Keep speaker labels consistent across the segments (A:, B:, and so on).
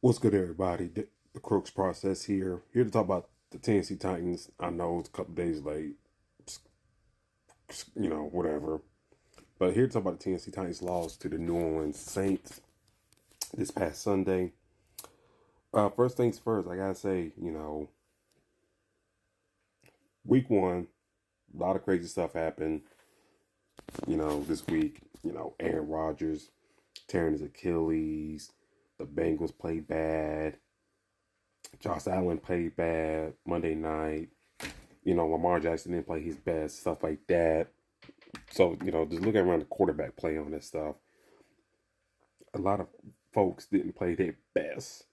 A: What's good, everybody? The Crooks Process here to talk about the Tennessee Titans. I know it's a couple days late, whatever. But here to talk about the Tennessee Titans loss to the New Orleans Saints this past Sunday. First things first, I gotta say, week one, a lot of crazy stuff happened. This week, Aaron Rodgers tearing his Achilles. The Bengals played bad. Josh Allen played bad Monday night. Lamar Jackson didn't play his best, stuff like that. So, just looking around the quarterback play on this stuff, a lot of folks didn't play their best.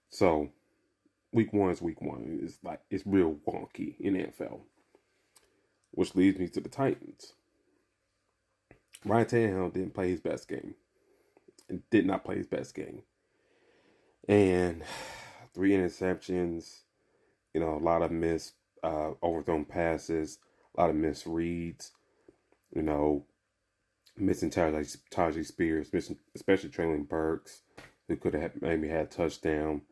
A: So, week one is week one. It's real wonky in the NFL. Which leads me to the Titans. Ryan Tannehill didn't play his best game. And did not play his best game. And 3 interceptions, a lot of missed overthrown passes, a lot of misreads, missing Tajay Spears, missing especially Traylon Burks, who could have maybe had a touchdown.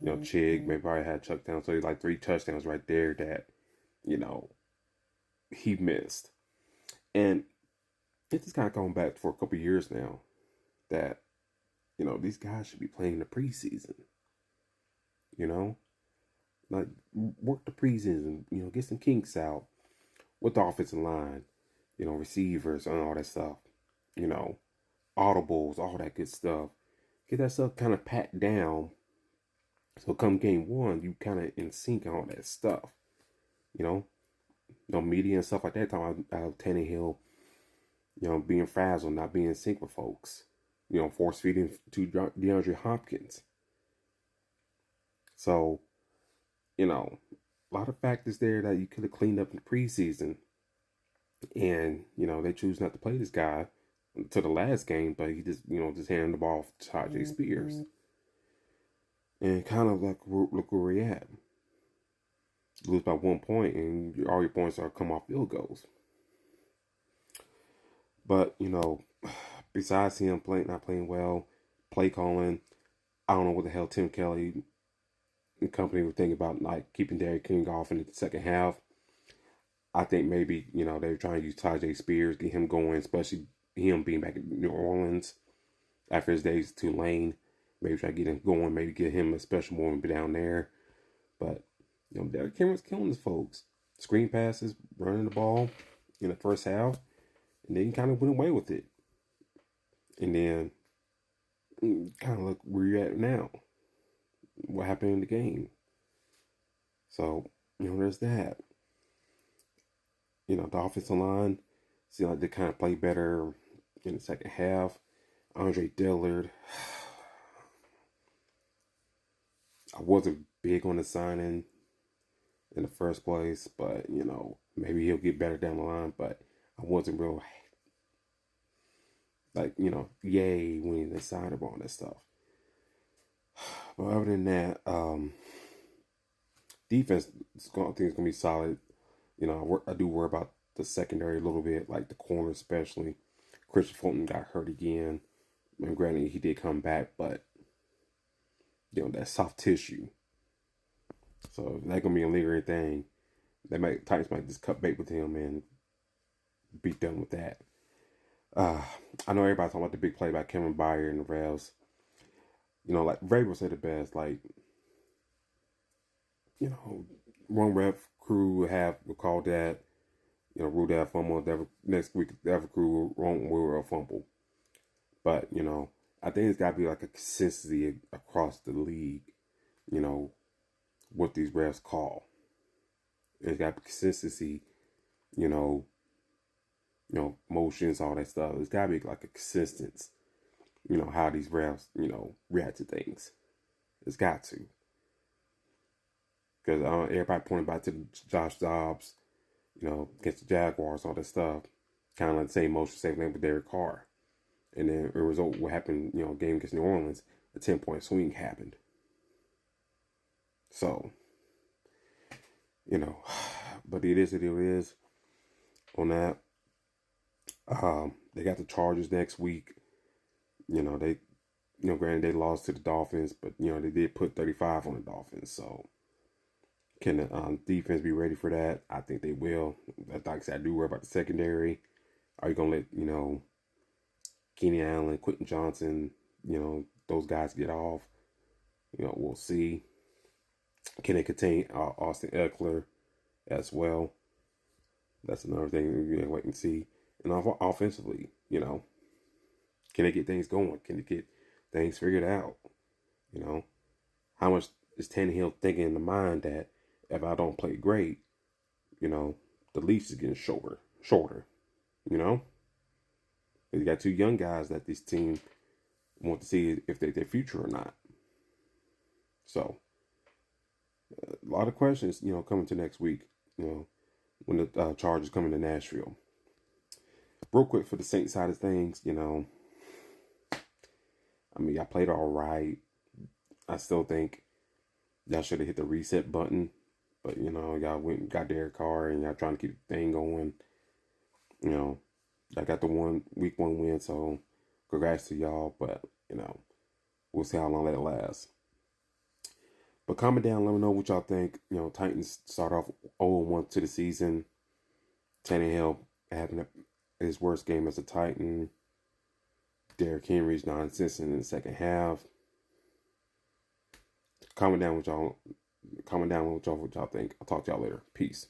A: Chig maybe probably had a touchdown. So he's like 3 touchdowns right there that, he missed. And it's just kind of going back for a couple years now that, these guys should be playing the preseason. Like work the preseason, get some kinks out with the offensive line, receivers and all that stuff, audibles, all that good stuff. Get that stuff kind of packed down. So come game one, you kind of in sync on all that stuff, no media and stuff like that. Talking about Tannehill, being frazzled, not being in sync with folks, force feeding to DeAndre Hopkins. So, a lot of factors there that you could have cleaned up in the preseason. And, they choose not to play this guy to the last game, but he just handed the ball to Tajay Spears. And kind of like, look where we're at. Lose by 1 point, and all your points are come off field goals. But, besides him not playing well, play calling, I don't know what the hell Tim Kelly and company were thinking about, like, keeping Derrick King off in the second half. I think maybe, they were trying to use Tajay Spears, get him going, especially him being back in New Orleans after his days at Tulane. Maybe try to get him going, maybe get him a special moment down there. But, Derrick King was killing his folks. Screen passes, running the ball in the first half, and then he kind of went away with it. And then, kind of look where you're at now. What happened in the game. So, there's that. The offensive line seemed like they kind of play better in the second half. Andre Dillard, I wasn't big on the signing in the first place, but, maybe he'll get better down the line, but I wasn't real, yay when they signed him on this stuff. But other than that, defense, I think it's going to be solid. I do worry about the secondary a little bit, like the corner especially. Christian Fulton got hurt again. And granted, he did come back, but, that's soft tissue. So that's going to be a lingering thing. Titans might just cut bait with him and be done with that. I know everybody's talking about the big play by Kevin Byard and the Revs. Like Vrabel said it best, like, one rep crew will call that, rule that fumble. Next week, the other crew won't rule a fumble. But, I think it's got to be like a consistency across the league, what these refs call. It's got to be consistency, motions, all that stuff. It's got to be like a consistency, how these refs, react to things. It's got to. Because everybody pointed back to Josh Dobbs, against the Jaguars, all that stuff. Kind of like the same motion, same thing with Derek Carr. And then the result, what happened, game against New Orleans, a 10-point swing happened. So, but it is what it is on that. They got the Chargers next week. They Granted they lost to the Dolphins, but they did put 35 on the Dolphins. So can the defense be ready for that? I think they will. Like I said, I do worry about the secondary. Are you gonna let Kenny Allen, Quentin Johnson, those guys get off? We'll see. Can they contain Austin Eckler as well? That's another thing we're gonna wait and see. And offensively, can they get things going? Can they get things figured out? How much is Tannehill thinking in the mind that if I don't play great, the leash is getting shorter. You got two young guys that this team want to see if they're their future or not. So a lot of questions, coming to next week. When the Chargers coming to Nashville. Real quick for the Saints side of things, I played all right. I still think y'all should have hit the reset button, but y'all went and got Derek Carr and y'all trying to keep the thing going. I got the week one win, so congrats to y'all. But we'll see how long that lasts. But comment down, let me know what y'all think. Titans start off 0-1 to the season. Tannehill having his worst game as a Titan. Derrick Henry's non-existent in the second half. Comment down what y'all think. I'll talk to y'all later. Peace.